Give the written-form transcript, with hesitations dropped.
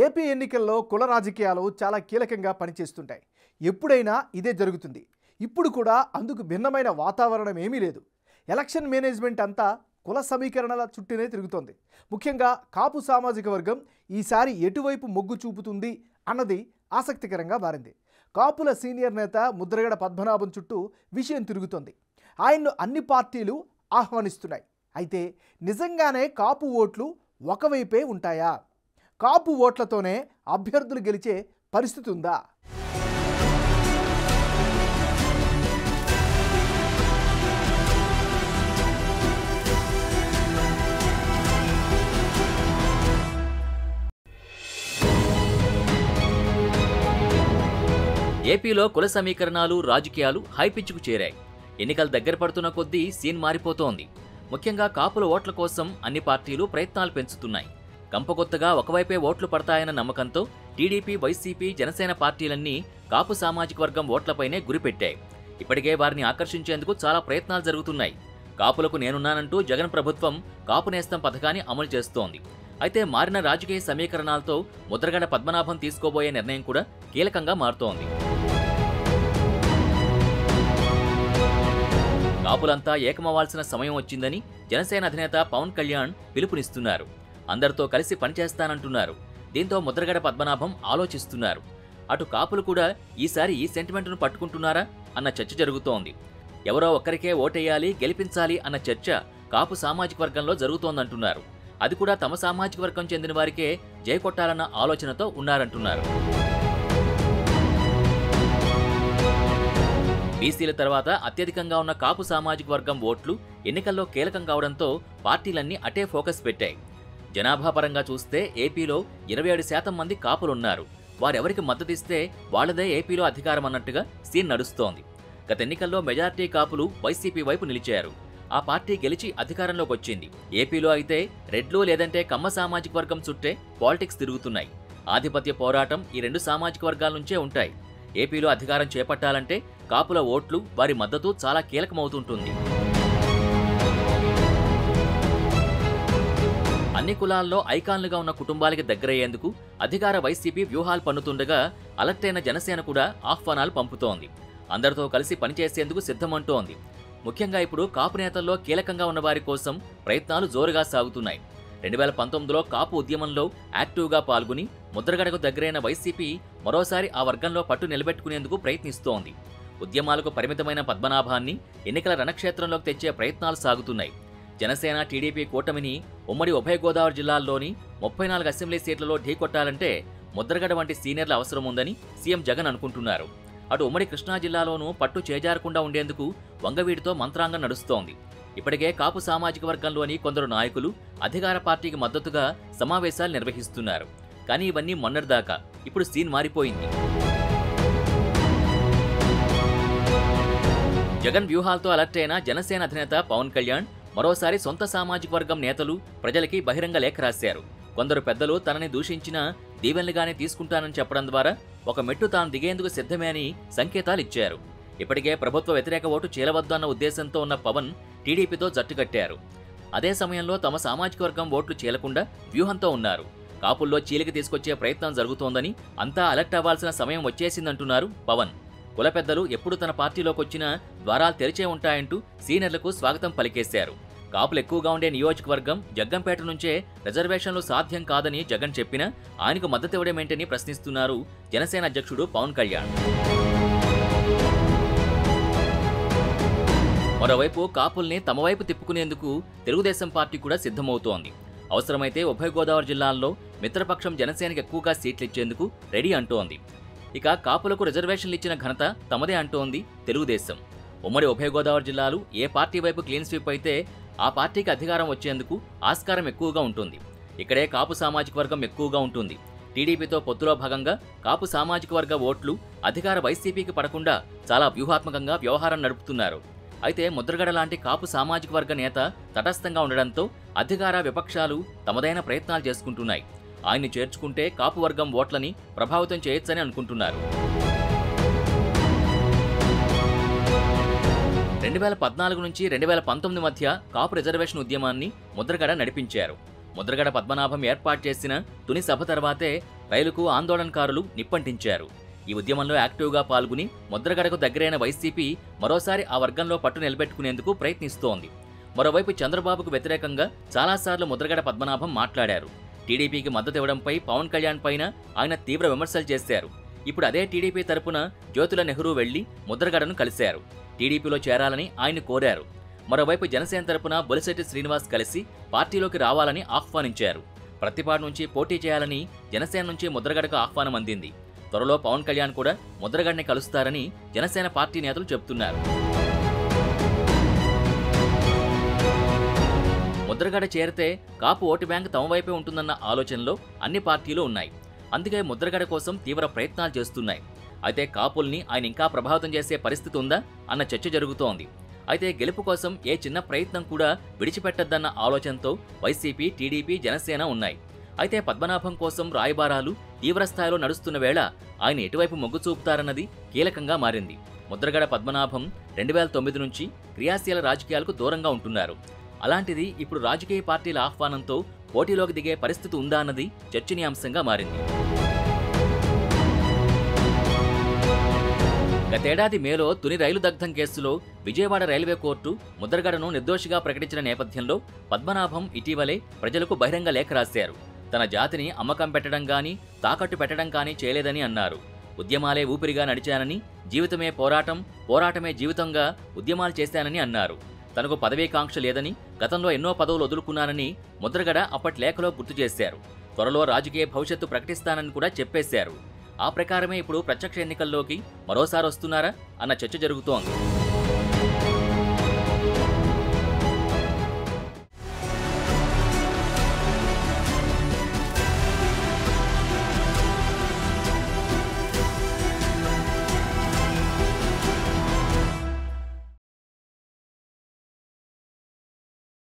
AP ఎన్నికల్లో కుల రాజకీయాలు చాలా కీలకంగా పనిచేస్తుంటాయి. ఎప్పుడైనా ఇదే జరుగుతుంది. ఇప్పుడు కూడా అందుకు భిన్నమైన వాతావరణం ఏమీ లేదు. ఎలక్షన్ మేనేజ్మెంట్ అంతా కుల సమీకరణల చుట్టూనే తిరుగుతోంది. ముఖ్యంగా కాపు సామాజిక వర్గం ఈసారి ఎటువైపు మొగ్గు చూపుతుంది అన్నది ఆసక్తికరంగా మారింది. కాపుల సీనియర్ నేత ముద్రగడ పద్మనాభం చుట్టూ విషయం తిరుగుతోంది. ఆయన్ను అన్ని పార్టీలు ఆహ్వానిస్తున్నాయి. అయితే నిజంగానే కాపు ఓట్లు ఒకవైపే ఉంటాయా? కాపు ఓట్లతోనే అభ్యర్థులు గెలిచే పరిస్థితి ఉందా? ఏపీలో కుల సమీకరణాలు రాజకీయాలు హైపిచ్కు చేరాయి. ఎన్నికలు దగ్గర పడుతున్న కొద్దీ సీన్ మారిపోతోంది. ముఖ్యంగా కాపుల ఓట్ల కోసం అన్ని పార్టీలు ప్రయత్నాలు పెంచుతున్నాయి. కంపకొత్తగా ఒకవైపే ఓట్లు పడతాయన్న నమ్మకంతో టీడీపీ, వైసీపీ, జనసేన పార్టీలన్నీ కాపు సామాజిక వర్గం ఓట్లపైనే గురిపెట్టాయి. ఇప్పటికే వారిని ఆకర్షించేందుకు చాలా ప్రయత్నాలు జరుగుతున్నాయి. కాపులకు నేనున్నానంటూ జగన్ ప్రభుత్వం కాపు నేస్తం పథకాన్ని అమలు చేస్తోంది. అయితే మారిన రాజకీయ సమీకరణాలతో ముద్రగడ పద్మనాభం తీసుకోబోయే నిర్ణయం కూడా కీలకంగా మారుతోంది. కాపులంతా ఏకమవ్వాల్సిన సమయం వచ్చిందని జనసేన అధినేత పవన్ కళ్యాణ్ పిలుపునిస్తున్నారు. అందరితో కలిసి పనిచేస్తానంటున్నారు. దీంతో ముద్రగడ పద్మనాభం ఆలోచిస్తున్నారు. అటు కాపులు కూడా ఈసారి ఈ సెంటిమెంట్ను పట్టుకుంటున్నారా అన్న చర్చ జరుగుతోంది. ఎవరో ఒక్కరికే ఓటేయాలి, గెలిపించాలి అన్న చర్చ కాపు సామాజిక వర్గంలో జరుగుతోందంటున్నారు. అది కూడా తమ సామాజిక వర్గం చెందిన వారికే జై కొట్టాలన్న ఆలోచనతో ఉన్నారంటున్నారు. బీసీల తర్వాత అత్యధికంగా ఉన్న కాపు సామాజిక వర్గం ఓట్లు ఎన్నికల్లో కీలకం కావడంతో పార్టీలన్నీ అటే ఫోకస్ పెట్టాయి. జనాభా పరంగా చూస్తే ఏపీలో 27% మంది కాపులున్నారు. వారెవరికి మద్దతిస్తే వాళ్లదే ఏపీలో అధికారం అన్నట్టుగా సీన్ నడుస్తోంది. గత ఎన్నికల్లో మెజార్టీ కాపులు వైసీపీ వైపు నిలిచారు. ఆ పార్టీ గెలిచి అధికారంలోకి వచ్చింది. ఏపీలో అయితే రెడ్లు లేదంటే కమ్మ సామాజిక వర్గం చుట్టే పాలిటిక్స్ తిరుగుతున్నాయి. ఆధిపత్య పోరాటం ఈ రెండు సామాజిక వర్గాల నుంచే ఉంటాయి. ఏపీలో అధికారం చేపట్టాలంటే కాపుల ఓట్లు, వారి మద్దతు చాలా కీలకమవుతుంటుంది. అన్ని కులాల్లో ఐకాన్లుగా ఉన్న కుటుంబాలకి దగ్గరయ్యేందుకు అధికార వైసీపీ వ్యూహాలు పన్నుతుండగా అలర్ట్ అయిన జనసేన కూడా ఆహ్వానాలు పంపుతోంది. అందరితో కలిసి పనిచేసేందుకు సిద్ధమంటోంది. ముఖ్యంగా ఇప్పుడు కాపు నేతల్లో కీలకంగా ఉన్న వారి కోసం ప్రయత్నాలు జోరుగా సాగుతున్నాయి. 2019లో కాపు ఉద్యమంలో యాక్టివ్గా పాల్గొని ముద్రగడకు దగ్గరైన వైసీపీ మరోసారి ఆ వర్గంలో పట్టు నిలబెట్టుకునేందుకు ప్రయత్నిస్తోంది. ఉద్యమాలకు పరిమితమైన పద్మనాభాన్ని ఎన్నికల రణక్షేత్రంలోకి తెచ్చే ప్రయత్నాలు సాగుతున్నాయి. జనసేన, టీడీపీ కూటమిని ఉమ్మడి ఉభయ గోదావరి జిల్లాల్లోని 34 అసెంబ్లీ సీట్లలో ఢీకొట్టాలంటే ముద్రగడ వంటి సీనియర్ల అవసరం ఉందని సీఎం జగన్ అనుకుంటున్నారు. అటు ఉమ్మడి కృష్ణా జిల్లాలోనూ పట్టు చేజారకుండా ఉండేందుకు వంగవీడితో మంత్రాంగం నడుస్తోంది. ఇప్పటికే కాపు సామాజిక వర్గంలోని కొందరు నాయకులు అధికార పార్టీకి మద్దతుగా సమావేశాలు నిర్వహిస్తున్నారు. కానీ ఇవన్నీ మొన్నటిదాకా. ఇప్పుడు సీన్ మారిపోయింది. జగన్ వ్యూహాలతో అలర్ట్ అయిన జనసేన అధినేత పవన్ కళ్యాణ్ మరోసారి సొంత సామాజిక వర్గం నేతలు ప్రజలకి బహిరంగ లేఖ రాశారు. కొందరు పెద్దలు తనని దూషించినా దీవెనలుగానే తీసుకుంటానని చెప్పడం ద్వారా ఒక మెట్టు తాను దిగేందుకు సిద్ధమే అని సంకేతాలిచ్చారు. ఇప్పటికే ప్రభుత్వ వ్యతిరేక ఓటు చీలవద్దు అన్న ఉద్దేశంతో ఉన్న పవన్ టీడీపీతో జట్టుకట్టారు. అదే సమయంలో తమ సామాజిక వర్గం ఓట్లు చీలకుండా వ్యూహంతో ఉన్నారు. కాపుల్లో చీలిక తీసుకొచ్చే ప్రయత్నం జరుగుతోందని, అంతా అలర్ట్ అవ్వాల్సిన సమయం వచ్చేసిందంటున్నారు పవన్. కుల పెద్దలు ఎప్పుడు తన పార్టీలోకొచ్చినా ద్వారాలు తెరిచే ఉంటాయంటూ సీనియర్లకు స్వాగతం పలికేశారు. కాపులు ఎక్కువగా ఉండే నియోజకవర్గం జగ్గంపేట నుంచే రిజర్వేషన్లు సాధ్యం కాదని జగన్ చెప్పినా ఆయనకు మద్దతివ్వడమేంటని ప్రశ్నిస్తున్నారు జనసేన అధ్యక్షుడు పవన్ కళ్యాణ్. మరోవైపు కాపుల్ని తమ వైపు తిప్పుకునేందుకు తెలుగుదేశం పార్టీ కూడా సిద్ధమవుతోంది. అవసరమైతే ఉభయ గోదావరి జిల్లాల్లో మిత్రపక్షం జనసేనకు ఎక్కువగా సీట్లు ఇచ్చేందుకు రెడీ అంటోంది. ఇక కాపులకు రిజర్వేషన్లు ఇచ్చిన ఘనత తమదే అంటోంది తెలుగుదేశం. ఉమ్మడి ఉభయ గోదావరి జిల్లాలు ఏ పార్టీ వైపు క్లీన్ స్వీప్ అయితే ఆ పార్టీకి అధికారం వచ్చేందుకు ఆస్కారం ఎక్కువగా ఉంటుంది. ఇక్కడే కాపు సామాజిక వర్గం ఎక్కువగా ఉంటుంది. టీడీపీతో పొత్తులో భాగంగా కాపు సామాజిక వర్గ ఓట్లు అధికార వైసీపీకి పడకుండా చాలా వ్యూహాత్మకంగా వ్యవహారం నడుపుతున్నారు. అయితే ముద్రగడ లాంటి కాపు సామాజిక వర్గ నేత తటస్థంగా ఉండడంతో అధికార విపక్షాలు తమదైన ప్రయత్నాలు చేసుకుంటున్నాయి. ఆయన్ని చేర్చుకుంటే కాపు వర్గం ఓట్లని ప్రభావితం చేయొచ్చని అనుకుంటున్నారు. 2014 నుంచి 2019 మధ్య కాపు రిజర్వేషన్ ఉద్యమాన్ని ముద్రగడ నడిపించారు. ముద్రగడ పద్మనాభం ఏర్పాటు చేసిన తుని సభ తర్వాతే రైలుకు ఆందోళనకారులు నిప్పంటించారు. ఈ ఉద్యమంలో యాక్టివ్గా పాల్గొని ముద్రగడకు దగ్గరైన వైసీపీ మరోసారి ఆ వర్గంలో పట్టు నిలబెట్టుకునేందుకు ప్రయత్నిస్తోంది. మరోవైపు చంద్రబాబుకు వ్యతిరేకంగా చాలాసార్లు ముద్రగడ పద్మనాభం మాట్లాడారు. టీడీపీకి మద్దతు ఇవ్వడంపై పవన్ కళ్యాణ్ పైన ఆయన తీవ్ర విమర్శలు చేశారు. ఇప్పుడు అదే టీడీపీ తరపున జ్యోతుల నెహ్రూ వెళ్లి ముద్రగడను కలిశారు. టీడీపీలో చేరాలని ఆయన కోరారు. మరోవైపు జనసేన తరపున బొలిశెట్టి శ్రీనివాస్ కలిసి పార్టీలోకి రావాలని ఆహ్వానించారు. ప్రతిపాడు నుంచి పోటీ చేయాలని జనసేన నుంచి ముద్రగడకు ఆహ్వానం అందింది. త్వరలో పవన్ కళ్యాణ్ కూడా ముద్రగడని కలుస్తారని జనసేన పార్టీ నేతలు చెబుతున్నారు. ముద్రగడ చేరితే కాపు ఓటు బ్యాంక్ తమ వైపే ఉంటుందన్న ఆలోచనలో అన్ని పార్టీలు ఉన్నాయి. అందుకే ముద్రగడ కోసం తీవ్ర ప్రయత్నాలు చేస్తున్నాయి. అయితే కాపుల్ని ఆయన ఇంకా ప్రభావితం చేసే పరిస్థితి ఉందా అన్న చర్చ జరుగుతోంది. అయితే గెలుపు కోసం ఏ చిన్న ప్రయత్నం కూడా విడిచిపెట్టద్దన్న ఆలోచనతో వైసీపీ, టీడీపీ, జనసేన ఉన్నాయి. అయితే పద్మనాభం కోసం రాయబారాలు తీవ్రస్థాయిలో నడుస్తున్న వేళ ఆయన ఎటువైపు మొగ్గు చూపుతారన్నది కీలకంగా మారింది. ముద్రగడ పద్మనాభం 2009 నుంచి క్రియాశీల రాజకీయాలకు దూరంగా ఉంటున్నారు. అలాంటిది ఇప్పుడు రాజకీయ పార్టీల ఆహ్వానంతో పోటీలోకి దిగే పరిస్థితి ఉందా అన్నది చర్చనీయాంశంగా మారింది. గతేడాది మేలో తుని రైలు దగ్ధం కేసులో విజయవాడ రైల్వే కోర్టు ముద్రగడను నిర్దోషిగా ప్రకటించిన నేపథ్యంలో పద్మనాభం ఇటీవలే ప్రజలకు బహిరంగ లేఖ రాశారు. తన జాతిని అమ్మకం పెట్టడం గానీ, తాకట్టు పెట్టడం కానీ చేయలేదని అన్నారు. ఉద్యమాలే ఊపిరిగా నడిచానని, జీవితమే పోరాటం, పోరాటమే జీవితంగా ఉద్యమాలు చేశానని అన్నారు. తనకు పదవీకాంక్ష లేదని, గతంలో ఎన్నో పదవులు వదులుకున్నానని ముద్రగడ అప్పటి లేఖలో గుర్తు చేశారు. త్వరలో రాజకీయ భవిష్యత్తు ప్రకటిస్తానని కూడా చెప్పేశారు. ఆ ప్రకారమే ఇప్పుడు ప్రత్యక్ష ఎన్నికల్లోకి మరోసారి వస్తున్నారా అన్న చర్చ జరుగుతోంది.